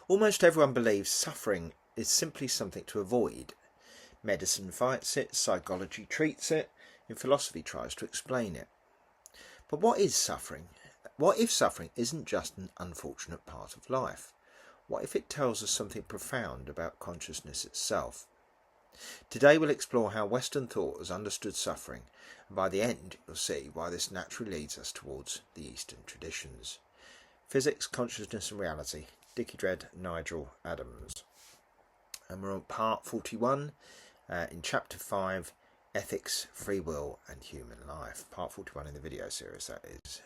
Almost everyone believes suffering is simply something to avoid. Medicine fights it, psychology treats it, and philosophy tries to explain it. But what is suffering? What if suffering isn't just an unfortunate part of life? What if it tells us something profound about consciousness itself? Today we'll explore how Western thought has understood suffering, and by the end you'll see why this naturally leads us towards the Eastern traditions. Physics, Consciousness and Reality, Dickie Dredd, Nigel Adams. And we're on part 41 in chapter 5, Ethics, Free Will and Human Life. Part 41 in the video series, that is.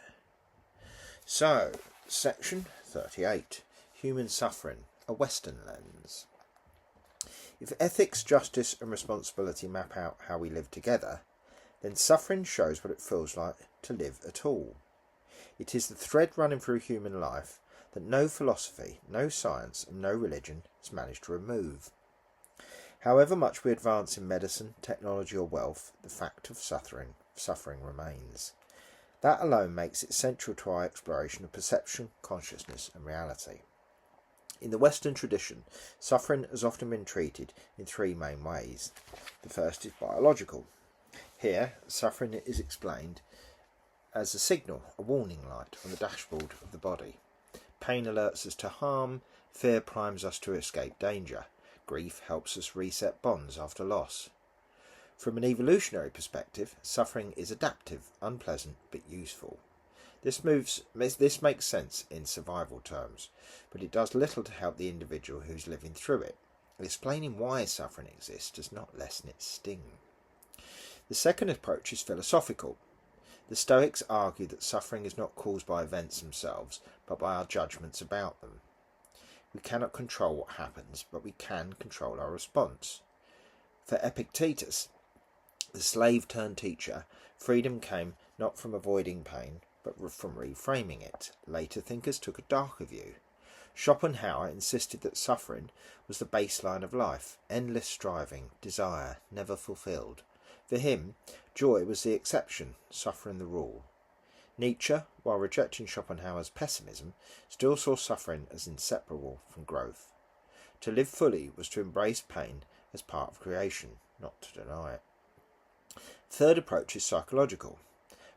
So, section 38, Human Suffering, a Western Lens. If ethics, justice and responsibility map out how we live together, then suffering shows what it feels like to live at all. It is the thread running through human life that no philosophy, no science and no religion has managed to remove. However much we advance in medicine, technology or wealth, the fact of suffering remains. That alone makes it central to our exploration of perception, consciousness and reality. In the Western tradition, suffering has often been treated in three main ways. The first is biological. Here, suffering is explained as a signal, a warning light on the dashboard of the body. Pain alerts us to harm, fear primes us to escape danger, grief helps us reset bonds after loss. From an evolutionary perspective, suffering is adaptive, unpleasant but useful. This makes sense in survival terms, but it does little to help the individual who's living through it. Explaining why suffering exists does not lessen its sting. The second approach is philosophical. The Stoics argue that suffering is not caused by events themselves, but by our judgments about them. We cannot control what happens, but we can control our response. For Epictetus, the slave-turned-teacher, freedom came not from avoiding pain, but from reframing it. Later thinkers took a darker view. Schopenhauer insisted that suffering was the baseline of life, endless striving, desire, never fulfilled. For him, joy was the exception, suffering the rule. Nietzsche, while rejecting Schopenhauer's pessimism, still saw suffering as inseparable from growth. To live fully was to embrace pain as part of creation, not to deny it. Third approach is psychological.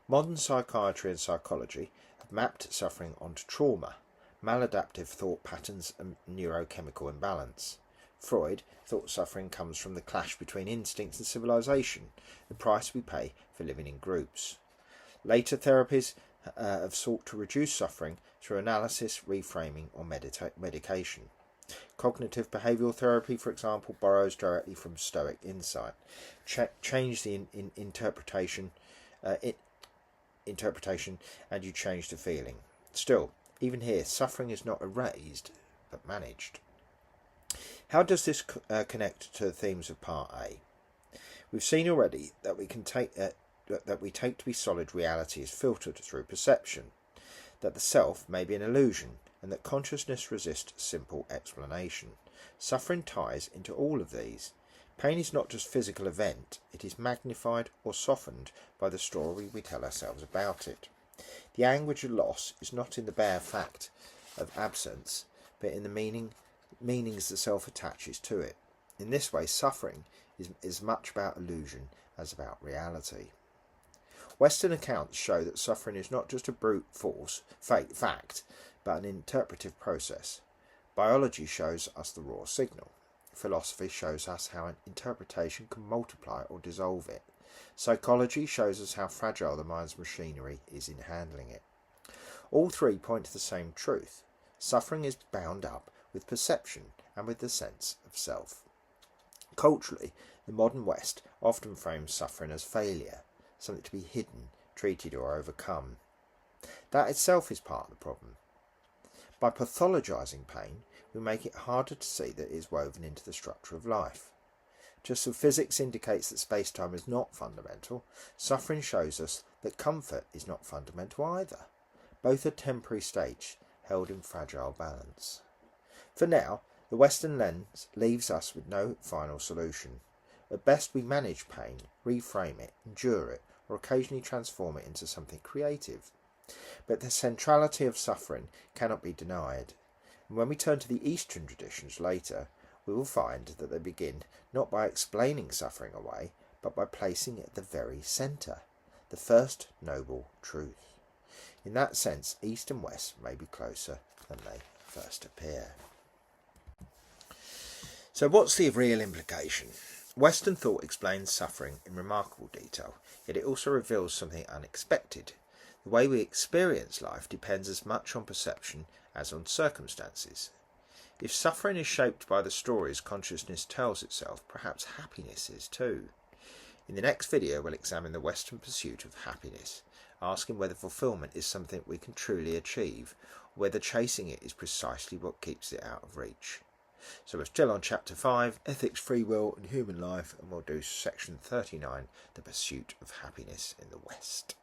Modern psychiatry and psychology have mapped suffering onto trauma, maladaptive thought patterns and neurochemical imbalance. Freud thought suffering comes from the clash between instinct and civilization, the price we pay for living in groups. Later therapies have sought to reduce suffering through analysis, reframing or medication. Cognitive behavioural therapy, for example, borrows directly from Stoic insight. Change the interpretation and you change the feeling. Still, even here, suffering is not erased, but managed. How does this connect to the themes of Part A? We've seen already that we take to be solid reality is filtered through perception, that the self may be an illusion, and that consciousness resists simple explanation. Suffering ties into all of these. Pain is not just a physical event, it is magnified or softened by the story we tell ourselves about it. The anguish of loss is not in the bare fact of absence, but in the meanings the self attaches to it. In this way, suffering is as much about illusion as about reality. Western accounts show that suffering is not just a brute force fact, but an interpretive process. Biology shows us the raw signal. Philosophy shows us how an interpretation can multiply or dissolve it. Psychology shows us how fragile the mind's machinery is in handling it. All three point to the same truth. Suffering is bound up with perception and with the sense of self. Culturally, the modern West often frames suffering as failure, something to be hidden, treated or overcome. That itself is part of the problem. By pathologizing pain, we make it harder to see that it is woven into the structure of life. Just as physics indicates that space-time is not fundamental, suffering shows us that comfort is not fundamental either. Both are temporary states held in fragile balance. For now, the Western lens leaves us with no final solution. At best we manage pain, reframe it, endure it, or occasionally transform it into something creative. But the centrality of suffering cannot be denied. And when we turn to the Eastern traditions later, we will find that they begin not by explaining suffering away, but by placing it at the very centre, the first noble truth. In that sense, East and West may be closer than they first appear. So what's the real implication? Western thought explains suffering in remarkable detail, yet it also reveals something unexpected. The way we experience life depends as much on perception as on circumstances. If suffering is shaped by the stories consciousness tells itself, perhaps happiness is too. In the next video, we'll examine the Western pursuit of happiness, asking whether fulfillment is something we can truly achieve, or whether chasing it is precisely what keeps it out of reach. So we're still on Chapter 5, Ethics, Free Will and Human Life, and we'll do Section 39, The Pursuit of Happiness in the West.